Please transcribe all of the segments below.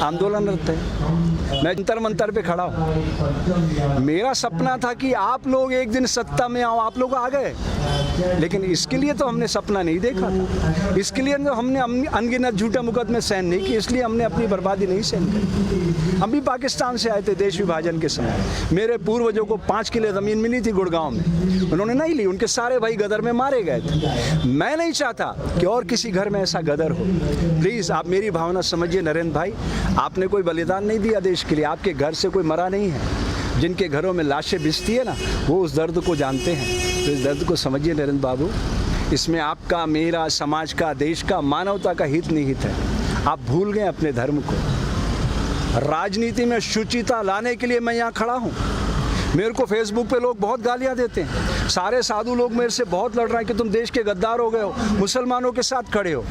आंदोलनरत है। मैं जंतर मंतर पे खड़ा हूँ। मेरा सपना था कि आप लोग एक दिन सत्ता में आओ, आप लोग आ गए, लेकिन इसके लिए तो हमने सपना नहीं देखा था। इसके लिए तो हमने अनगिनत झूठे मुकदमे सहन नहीं किए, इसलिए हमने अपनी बर्बादी नहीं सहन की। हम भी पाकिस्तान से आए थे देश विभाजन के समय। मेरे पूर्वजों को 5 किले ज़मीन मिली थी गुड़गांव में, उन्होंने नहीं ली, उनके सारे भाई गदर में मारे गए थे। मैं नहीं चाहता कि और किसी घर में ऐसा गदर हो। प्लीज़ आप मेरी भावना समझिए नरेंद्र भाई, आपने कोई बलिदान नहीं दिया देश के लिए, आपके घर से कोई मरा नहीं है। जिनके घरों में लाशें बिछती है ना, वो उस दर्द को जानते हैं। तो इस दर्द को समझिए नरेंद्र बाबू, इसमें आपका, मेरा, समाज का, देश का, मानवता का हित निहित है। आप भूल गए अपने धर्म को। राजनीति में शुचिता लाने के लिए मैं यहाँ खड़ा हूँ। मेरे को फेसबुक पे लोग बहुत गालियाँ देते हैं, सारे साधु लोग मेरे से बहुत लड़ रहे हैं कि तुम देश के गद्दार हो गए हो, मुसलमानों के साथ खड़े हो।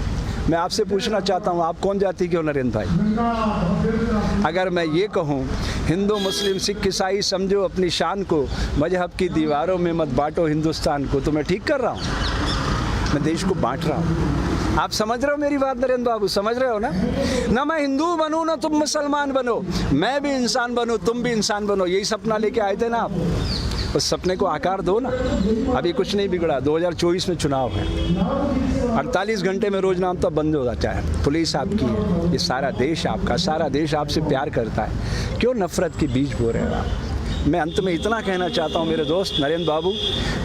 मैं आपसे पूछना चाहता हूँ, आप कौन जाति के हो नरेंद्र भाई? अगर मैं ये कहूँ हिंदू मुस्लिम सिख ईसाई समझो अपनी शान को, मजहब की दीवारों में मत बांटो हिंदुस्तान को, तो मैं ठीक कर रहा हूँ? मैं देश को बांट रहा हूँ। आप समझ रहे हो मेरी बात नरेंद्र बाबू, समझ रहे हो ना? ना मैं हिंदू बनूँ ना तुम मुसलमान बनो, मैं भी इंसान बनूँ तुम भी इंसान बनो। यही सपना लेके आए थे ना आप, उस सपने को आकार दो ना। अभी कुछ नहीं बिगड़ा, 2024 में चुनाव है, 48 घंटे में रोज नाम तो बंद हो जाता है। पुलिस आपकी है, ये सारा देश आपका, सारा देश आपसे प्यार करता है। क्यों नफरत के बीज बो रहे हो आप? मैं अंत में इतना कहना चाहता हूँ मेरे दोस्त नरेंद्र बाबू,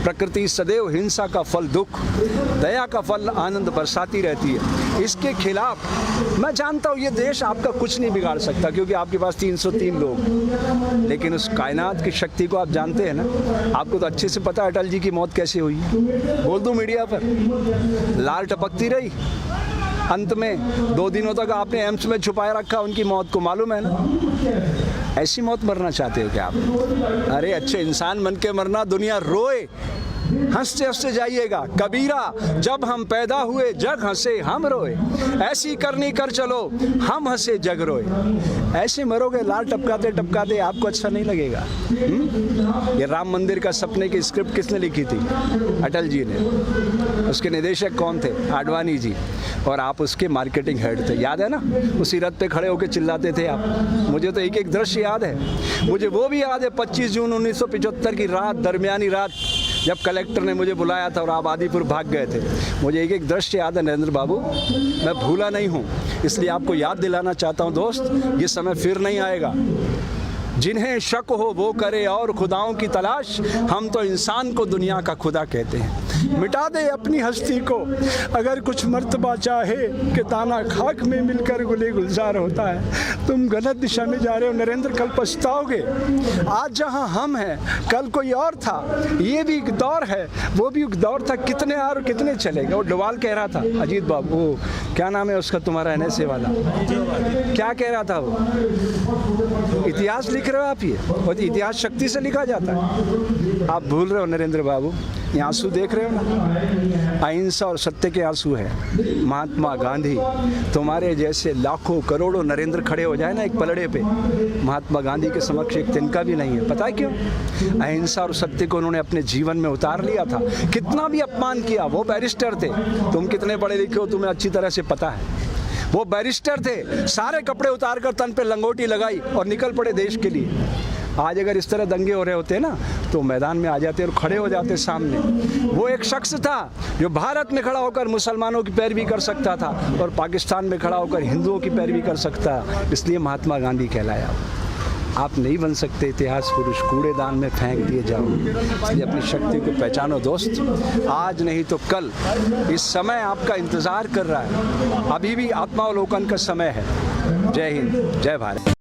प्रकृति सदैव हिंसा का फल दुख, दया का फल आनंद बरसाती रहती है। इसके खिलाफ मैं जानता हूँ ये देश आपका कुछ नहीं बिगाड़ सकता, क्योंकि आपके पास 303 लोग, लेकिन उस कायनात की शक्ति को आप जानते हैं ना। आपको तो अच्छे से पता है अटल जी की मौत कैसे हुई। बोल दूँ मीडिया पर, लाल टपकती रही, अंत में 2 दिनों तक आपने एम्स में छुपाए रखा उनकी मौत को, मालूम है ना? ऐसी मौत मरना चाहते हो क्या आप? अरे अच्छे इंसान बन के मरना, दुनिया रोए, हंसते हंसते जाइएगा। कबीरा, जब हम पैदा हुए जग हंसे हम रोए, ऐसी करनी कर चलो हम हंसे जग रोए। ऐसे मरोगे लाल टपकाते टपकाते, आपको अच्छा नहीं लगेगा। ये राम मंदिर का सपने की स्क्रिप्ट किसने लिखी थी? अटल जी ने। उसके निदेशक कौन थे? आडवाणी जी। और आप उसके मार्केटिंग हेड थे, याद है ना? उसी रथ पे खड़े होकर चिल्लाते थे आप। मुझे तो एक एक दृश्य याद है। मुझे वो भी याद है 25 जून 1975 की रात, दरमियानी रात, जब कलेक्टर ने मुझे बुलाया था और आप आदिपुर भाग गए थे। मुझे एक एक दृश्य याद है नरेंद्र बाबू, मैं भूला नहीं हूँ। इसलिए आपको याद दिलाना चाहता हूँ दोस्त, ये समय फिर नहीं आएगा। जिन्हें शक हो वो करे और खुदाओं की तलाश, हम तो इंसान को दुनिया का खुदा कहते हैं। मिटा दे अपनी हस्ती को अगर कुछ मर्तबा चाहे, कि दाना खाक में मिलकर गुले गुलजार होता है। तुम गलत दिशा में जा रहे हो नरेंद्र, कल पछताओगे। आज जहां हम हैं कल कोई और था, ये भी एक दौर है, वो भी एक दौर था। कितने और कितने चलेगा। वो डोवाल कह रहा था, अजीत बाबू, वो क्या नाम है उसका तुम्हारा NSA वाला, क्या कह रहा था वो? इतिहास लिख रहे हो आप, ये और इतिहास शक्ति से लिखा जाता है। आप भूल रहे हो नरेंद्र बाबू। ये आंसू देख रहे हो ना, अहिंसा और सत्य के आंसू है। महात्मा गांधी, तुम्हारे जैसे लाखों करोड़ों नरेंद्र खड़े हो जाए ना एक पलड़े पे, महात्मा गांधी के समक्ष एक तिनका भी नहीं है। पता है क्यों? अहिंसा और सत्य को उन्होंने अपने जीवन में उतार लिया था। कितना भी अपमान किया, वो बैरिस्टर थे। तुम कितने पढ़े लिखे हो तुम्हें अच्छी तरह से पता है। वो बैरिस्टर थे, सारे कपड़े उतार कर तन पे लंगोटी लगाई और निकल पड़े देश के लिए। आज अगर इस तरह दंगे हो रहे होते ना, तो मैदान में आ जाते और खड़े हो जाते सामने। वो एक शख्स था जो भारत में खड़ा होकर मुसलमानों की पैरवी कर सकता था और पाकिस्तान में खड़ा होकर हिंदुओं की पैरवी कर सकता, इसलिए महात्मा गांधी कहलाया। आप नहीं बन सकते इतिहास पुरुष, कूड़ेदान में फेंक दिए जाओ। इसलिए अपनी शक्ति को पहचानो दोस्त, आज नहीं तो कल। इस समय आपका इंतज़ार कर रहा है, अभी भी आत्मावलोकन का समय है। जय हिंद, जय भारत।